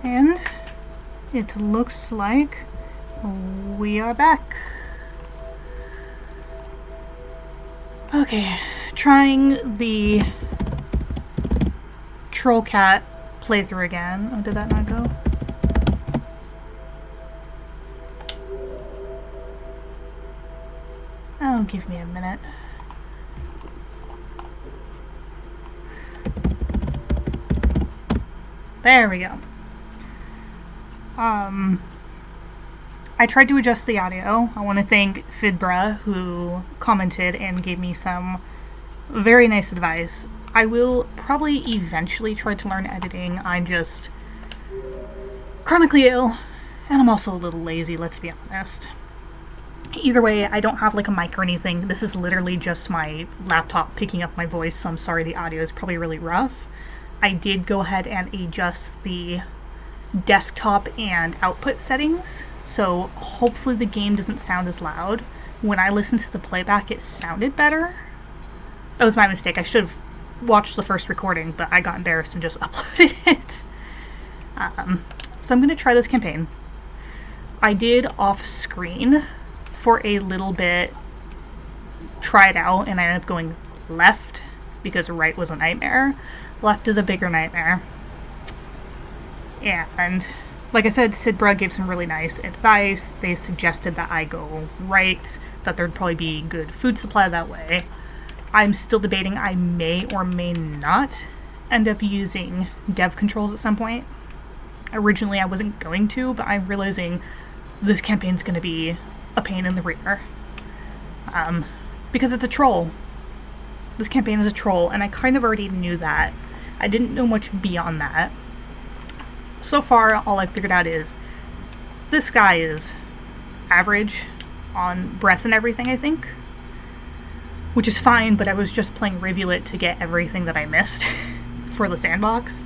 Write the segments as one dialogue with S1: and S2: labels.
S1: And it looks like we are back. Okay, trying the Troll Cat playthrough again. Oh, did that not go? Oh, give me a minute. There we go. I tried to adjust the audio. I want to thank Fidbra, who commented and gave me some very nice advice. I will probably eventually try to learn editing. I'm just chronically ill, and I'm also a little lazy, let's be honest. Either way, I don't have like a mic or anything. This is literally just my laptop picking up my voice, so I'm sorry the audio is probably really rough. I did go ahead and adjust the desktop and output settings, so hopefully the game doesn't sound as loud. When I listened to the playback, it sounded better. That was my mistake. I should have watched the first recording, but I got embarrassed and just uploaded it. So I'm going to try this campaign. I did off-screen for a little bit, try it out, and I ended up going left because right was a nightmare. Left is a bigger nightmare. And like I said, Sidbra gave some really nice advice. They suggested that I go right, that there'd probably be good food supply that way. I'm still debating. I may or may not end up using dev controls at some point. Originally I wasn't going to, but I'm realizing this campaign's going to be a pain in the rear. Because it's a troll. This campaign is a troll, and I kind of already knew that. I didn't know much beyond that. So far, all I've figured out is this guy is average on breath and everything, I think. Which is fine, but I was just playing Rivulet to get everything that I missed for the sandbox.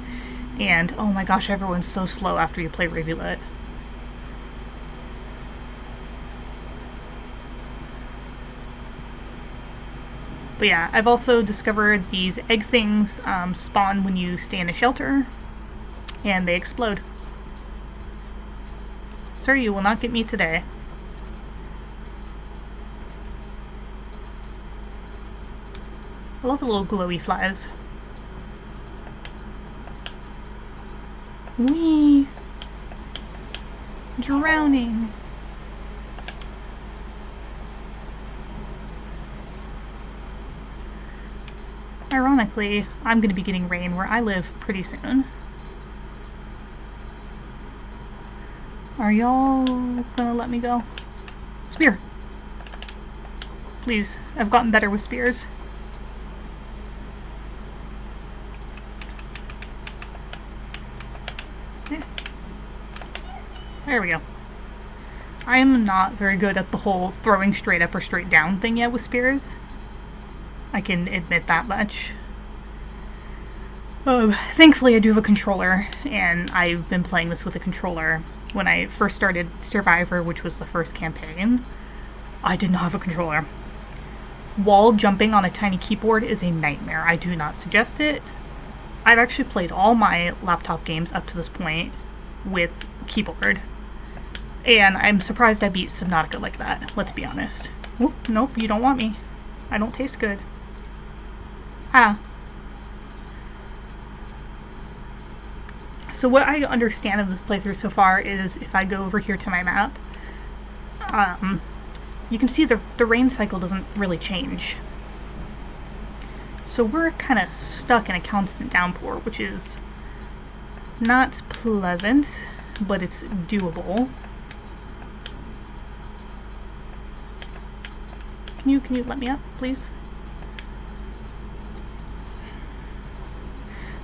S1: And oh my gosh, everyone's so slow after you play Rivulet. But yeah, I've also discovered these egg things spawn when you stay in a shelter, and they explode. Sir, you will not get me today. I love the little glowy flies. Whee! Drowning! Ironically, I'm going to be getting rain where I live pretty soon. Are y'all gonna let me go? Spear! Please, I've gotten better with spears. Yeah. There we go. I am not very good at the whole throwing straight up or straight down thing yet with spears. I can admit that much. Thankfully I do have a controller, and I've been playing this with a controller. When I first started Survivor, which was the first campaign, I did not have a controller. Wall jumping on a tiny keyboard is a nightmare. I do not suggest it. I've actually played all my laptop games up to this point with keyboard. And I'm surprised I beat Subnautica like that, let's be honest. Oop, nope, you don't want me. I don't taste good. Ah. So what I understand of this playthrough so far is if I go over here to my map, you can see the rain cycle doesn't really change. So we're kind of stuck in a constant downpour, which is not pleasant, but it's doable. Can you let me up, please?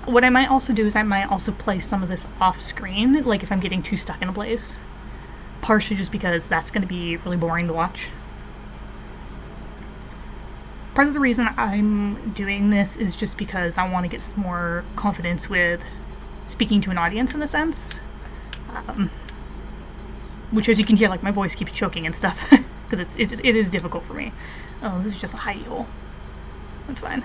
S1: What I might also do is I might also play some of this off screen, like if I'm getting too stuck in a place. Partially just because that's going to be really boring to watch. Part of the reason I'm doing this is just because I want to get some more confidence with speaking to an audience in a sense. Which, as you can hear, like my voice keeps choking and stuff, because it is difficult for me. Oh, this is just a hidey hole. That's fine.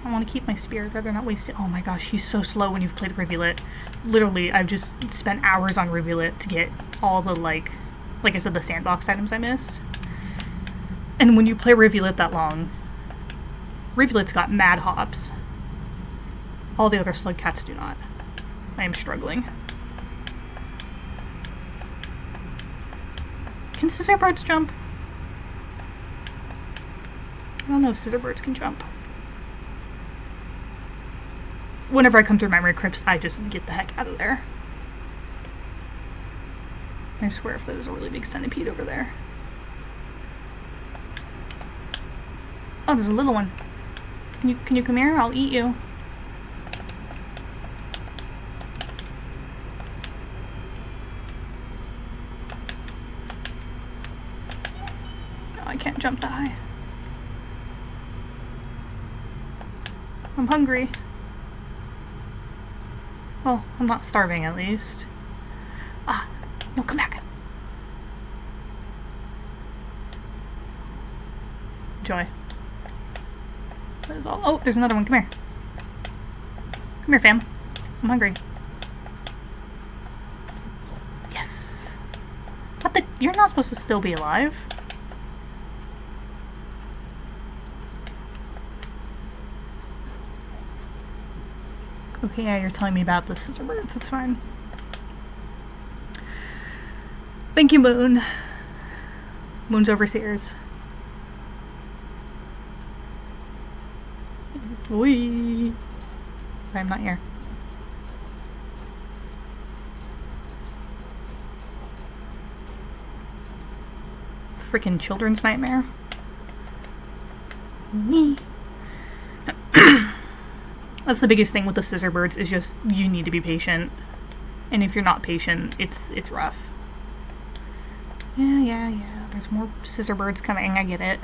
S1: I want to keep my spear. I'd rather not waste it. Oh my gosh, he's so slow when you've played Rivulet. Literally, I've just spent hours on Rivulet to get all the, like I said, the sandbox items I missed. And when you play Rivulet that long, Rivulet's got mad hops. All the other slug cats do not. I am struggling. Can scissorbirds jump? I don't know if scissorbirds can jump. Whenever I come through memory crypts, I just get the heck out of there. I swear if there's a really big centipede over there. Oh, there's a little one. Can you come here? I'll eat you. No, I can't jump that high. I'm hungry. Well, I'm not starving at least. Ah, no, come back. Joy. That is all. Oh, there's another one. Come here. Come here, fam. I'm hungry. Yes. What the? You're not supposed to still be alive. Okay, yeah, you're telling me about the scissorbirds. It's fine. Thank you, Moon. Moon's overseers. Whee! I'm not here. Freaking children's nightmare. Whee! That's the biggest thing with the scissorbirds is just you need to be patient. And if you're not patient, it's rough. Yeah. There's more scissorbirds coming. I get it.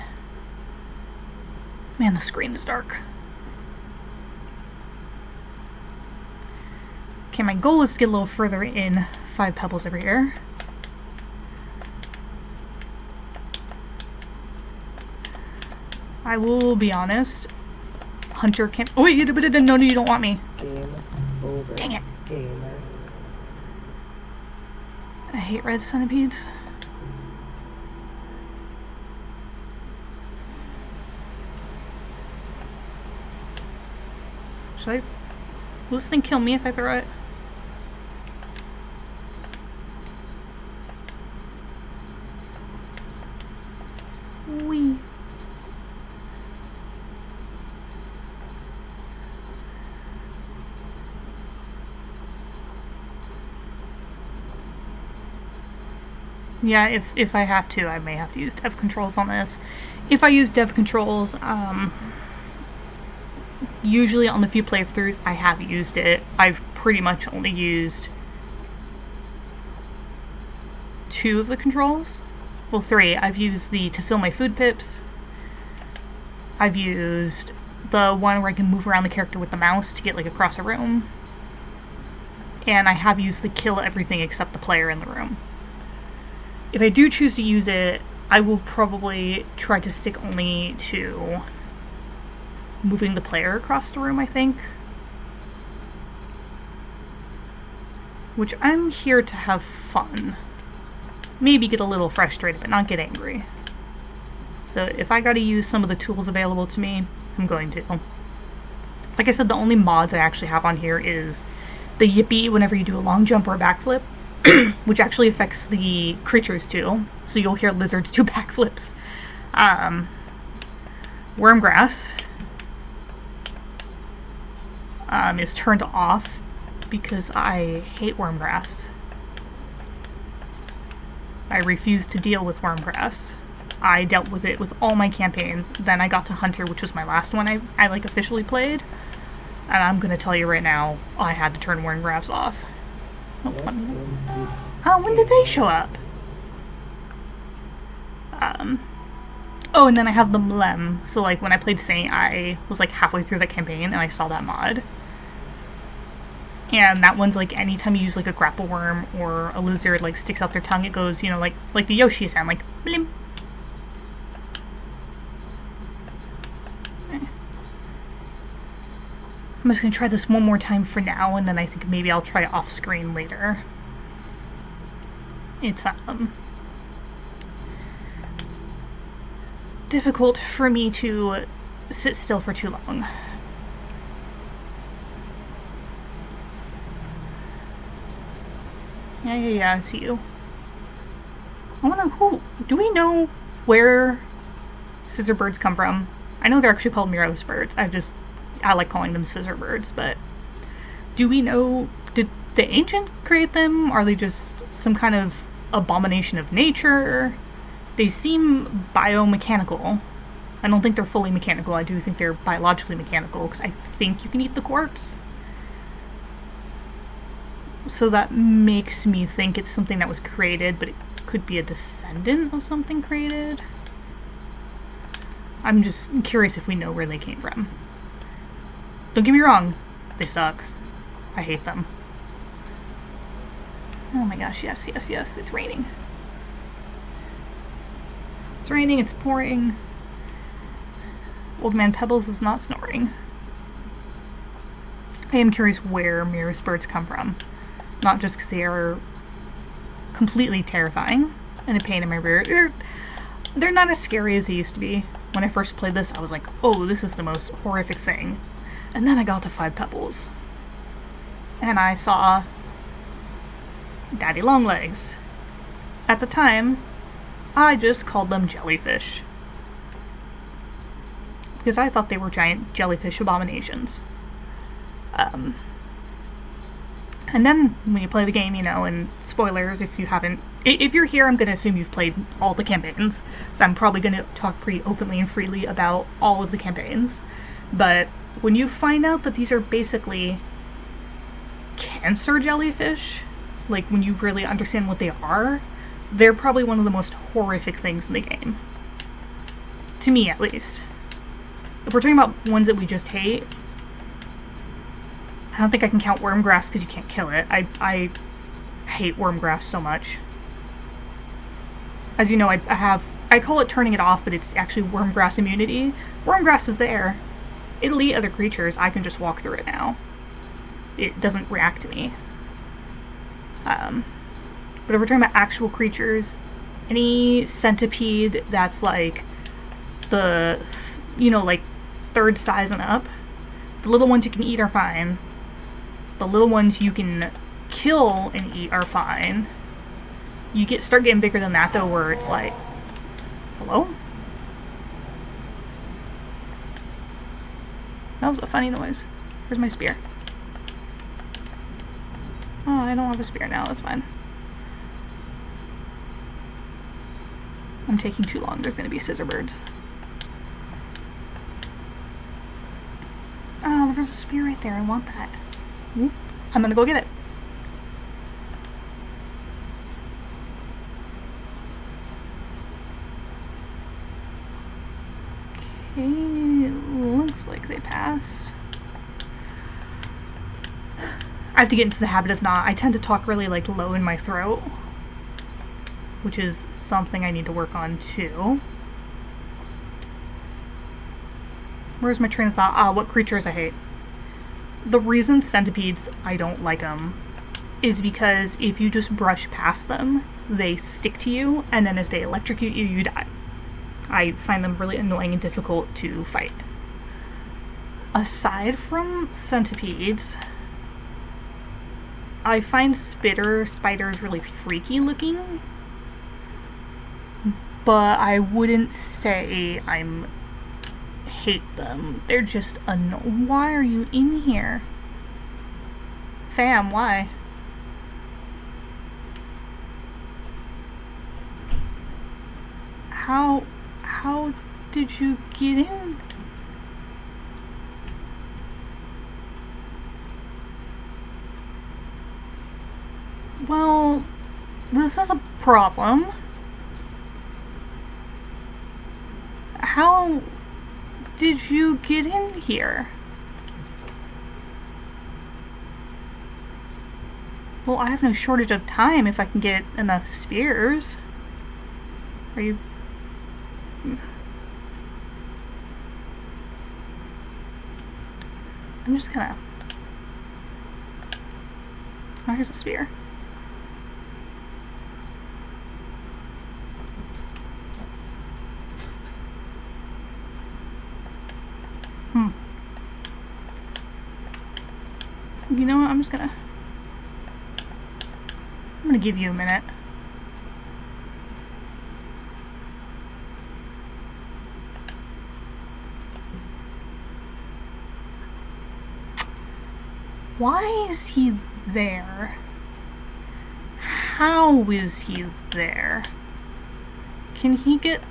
S1: Man, the screen is dark. Okay, my goal is to get a little further in 5 pebbles every year. I will be honest. Hunter can't. Oh wait, no, you don't want me.
S2: Game over.
S1: Dang it.
S2: Gamer.
S1: I hate red centipedes. Will this thing kill me if I throw it? Wee. Yeah, if I have to, I may have to use dev controls on this. If I use dev controls, usually on the few playthroughs I have used it, I've pretty much only used 2 of the controls. Well, 3. I've used the to fill my food pips. I've used the one where I can move around the character with the mouse to get like across a room. And I have used the kill everything except the player in the room. If I do choose to use it, I will probably try to stick only to moving the player across the room, I think. Which I'm here to have fun. Maybe get a little frustrated, but not get angry. So if I gotta use some of the tools available to me, I'm going to. Like I said, the only mods I actually have on here is the yippee whenever you do a long jump or a backflip, which actually affects the creatures too. So you'll hear lizards do backflips. Wormgrass is turned off because I hate wormgrass. I refuse to deal with wormgrass. I dealt with it with all my campaigns. Then I got to Hunter, which was my last one I like officially played. And I'm gonna tell you right now, I had to turn wormgrass off. Oh, when did they show up? Oh, and then I have the Mlem. So like when I played Saint, I was like halfway through the campaign and I saw that mod. And that one's like anytime you use like a grapple worm or a lizard like sticks out their tongue, it goes, you know, like the Yoshi sound, like blim. I'm just going to try this one more time for now, and then I think maybe I'll try off screen later. It's difficult for me to sit still for too long. Yeah, I see you. I wonder do we know where scissor birds come from? I know they're actually called Miros birds. I like calling them scissor birds, but do we know, did the ancient create them? Are they just some kind of abomination of nature? They seem biomechanical. I don't think they're fully mechanical. I do think they're biologically mechanical, because I think you can eat the corpse. So that makes me think it's something that was created, but it could be a descendant of something created. I'm just curious if we know where they came from. Don't get me wrong, they suck. I hate them. Oh my gosh, yes, it's raining. It's raining, it's pouring. Old Man Pebbles is not snoring. I am curious where Miros birds come from. Not just because they are completely terrifying and a pain in my rear. They're not as scary as they used to be. When I first played this, I was like, oh, this is the most horrific thing. And then I got to 5 Pebbles. And I saw Daddy Longlegs. At the time, I just called them jellyfish. Because I thought they were giant jellyfish abominations. And then, when you play the game, and spoilers, if you're here, I'm going to assume you've played all the campaigns, so I'm probably going to talk pretty openly and freely about all of the campaigns. But when you find out that these are basically cancer jellyfish, like when you really understand what they are, they're probably one of the most horrific things in the game. To me, at least. If we're talking about ones that we just hate, I don't think I can count wormgrass because you can't kill it. I hate wormgrass so much. As you know, I call it turning it off, but it's actually wormgrass immunity. Wormgrass is there. It'll eat other creatures. I can just walk through it now. It doesn't react to me. But if we're talking about actual creatures, any centipede that's like the, like third size and up, the little ones you can eat are fine. The little ones you can kill and eat are fine. You start getting bigger than that, though, where it's like, hello? That was a funny noise. Where's my spear? Oh, I don't have a spear now. That's fine. I'm taking too long. There's going to be scissor birds. Oh, there's a spear right there. I want that. I'm gonna go get it. Okay, looks like they passed. I have to get into the habit of I tend to talk really low in my throat, which is something I need to work on too. Where's my train of thought? What creatures I hate. The reason centipedes, I don't like them, is because if you just brush past them, they stick to you, and then if they electrocute you, you die. I find them really annoying and difficult to fight. Aside from centipedes, I find spiders really freaky looking, but I wouldn't say I'm hate them. They're just annoying. Why are you in here? Fam, why? How did you get in? Well, this is a problem. How did you get in here? Well, I have no shortage of time if I can get enough spears. Are you... I'm just gonna... Oh, here's a spear. You know what, I'm gonna give you a minute. Why is he there? How is he there? Can he get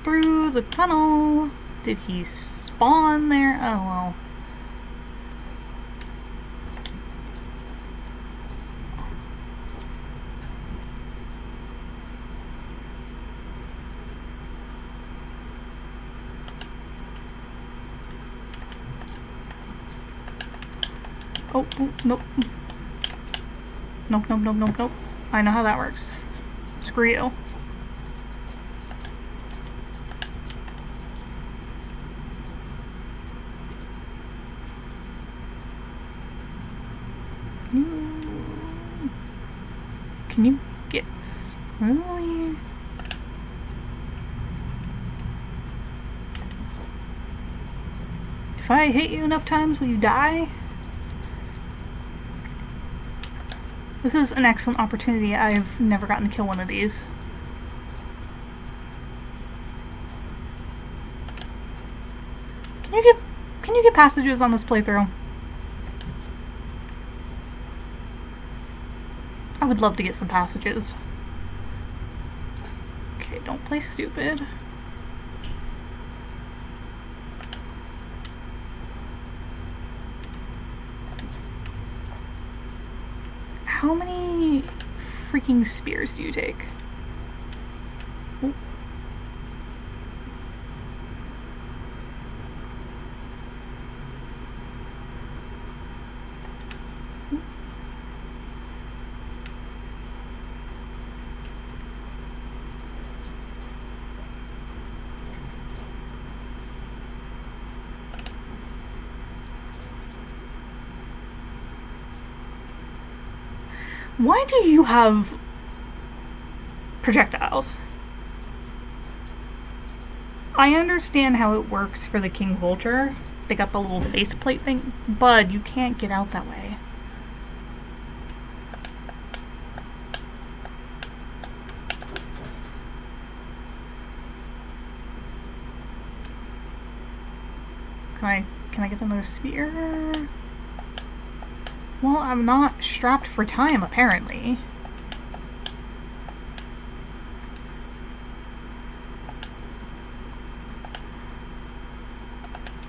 S1: through the tunnel? Did he spawn there? Oh well. Oh, nope. Nope. I know how that works. Screw you. Can you get really? If I hit you enough times, will you die? This is an excellent opportunity. I've never gotten to kill one of these. Can you get passages on this playthrough? I would love to get some passages. Okay, don't play stupid. How many freaking spears do you take? Oh. Why do you have projectiles? I understand how it works for the King Vulture. They got the little faceplate thing, but you can't get out that way. Can I get another spear? Well, I'm not strapped for time, apparently.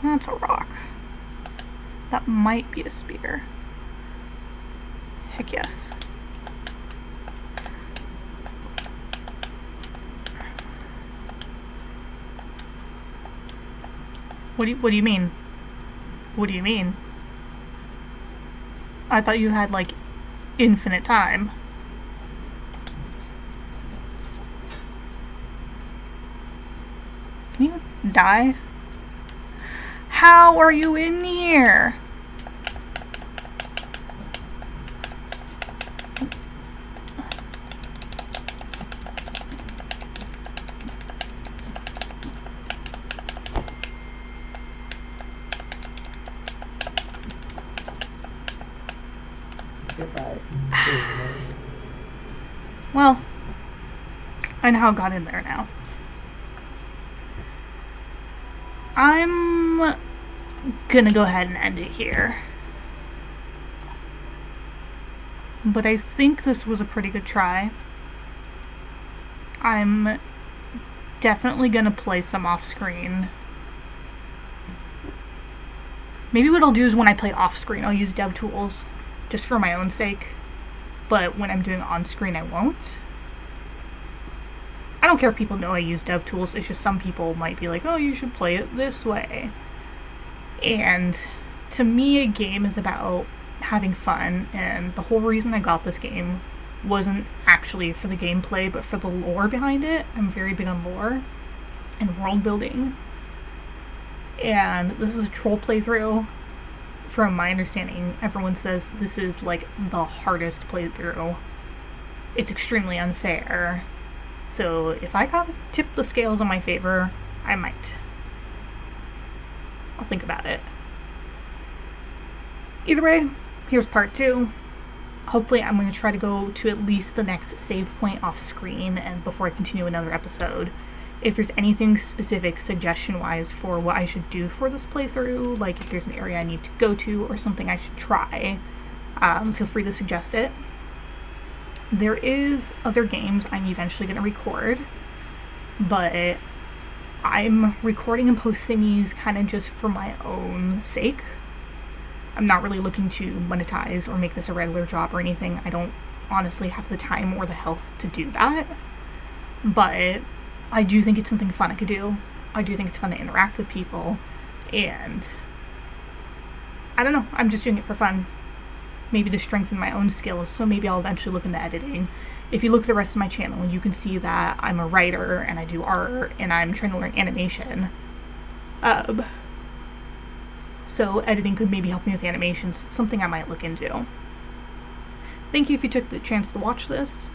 S1: That's a rock. That might be a spear. Heck yes. What do you mean? What do you mean? I thought you had, like, infinite time. Can you die? How are you in here? Well, I know how I got in there now. I'm gonna go ahead and end it here. But I think this was a pretty good try. I'm definitely gonna play some off-screen. Maybe what I'll do is when I play off-screen, I'll use dev tools just for my own sake. But when I'm doing on-screen, I won't. I don't care if people know I use dev tools, it's just some people might be like, oh, you should play it this way. And to me, a game is about having fun, and the whole reason I got this game wasn't actually for the gameplay, but for the lore behind it. I'm very big on lore and world building. And this is a troll playthrough, from my understanding, everyone says this is like the hardest playthrough. It's extremely unfair. So if I got to tip the scales in my favor, I might. I'll think about it. Either way, here's part 2. Hopefully I'm going to try to go to at least the next save point off screen and before I continue another episode. If there's anything specific suggestion-wise for what I should do for this playthrough, like if there's an area I need to go to or something I should try, feel free to suggest it. There is other games I'm eventually going to record, but I'm recording and posting these kind of just for my own sake. I'm not really looking to monetize or make this a regular job or anything. I don't honestly have the time or the health to do that. But I do think it's something fun I could do. I do think it's fun to interact with people. And I don't know, I'm just doing it for fun. Maybe to strengthen my own skills, so maybe I'll eventually look into editing. If you look at the rest of my channel, you can see that I'm a writer and I do art and I'm trying to learn animation. So editing could maybe help me with animations. It's something I might look into. Thank you if you took the chance to watch this.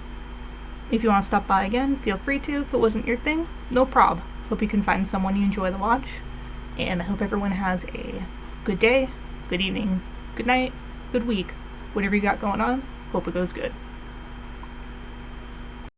S1: If you want to stop by again, feel free to. If it wasn't your thing, no prob. Hope you can find someone you enjoy the watch. And I hope everyone has a good day, good evening, good night, good week, whatever you got going on. Hope it goes good.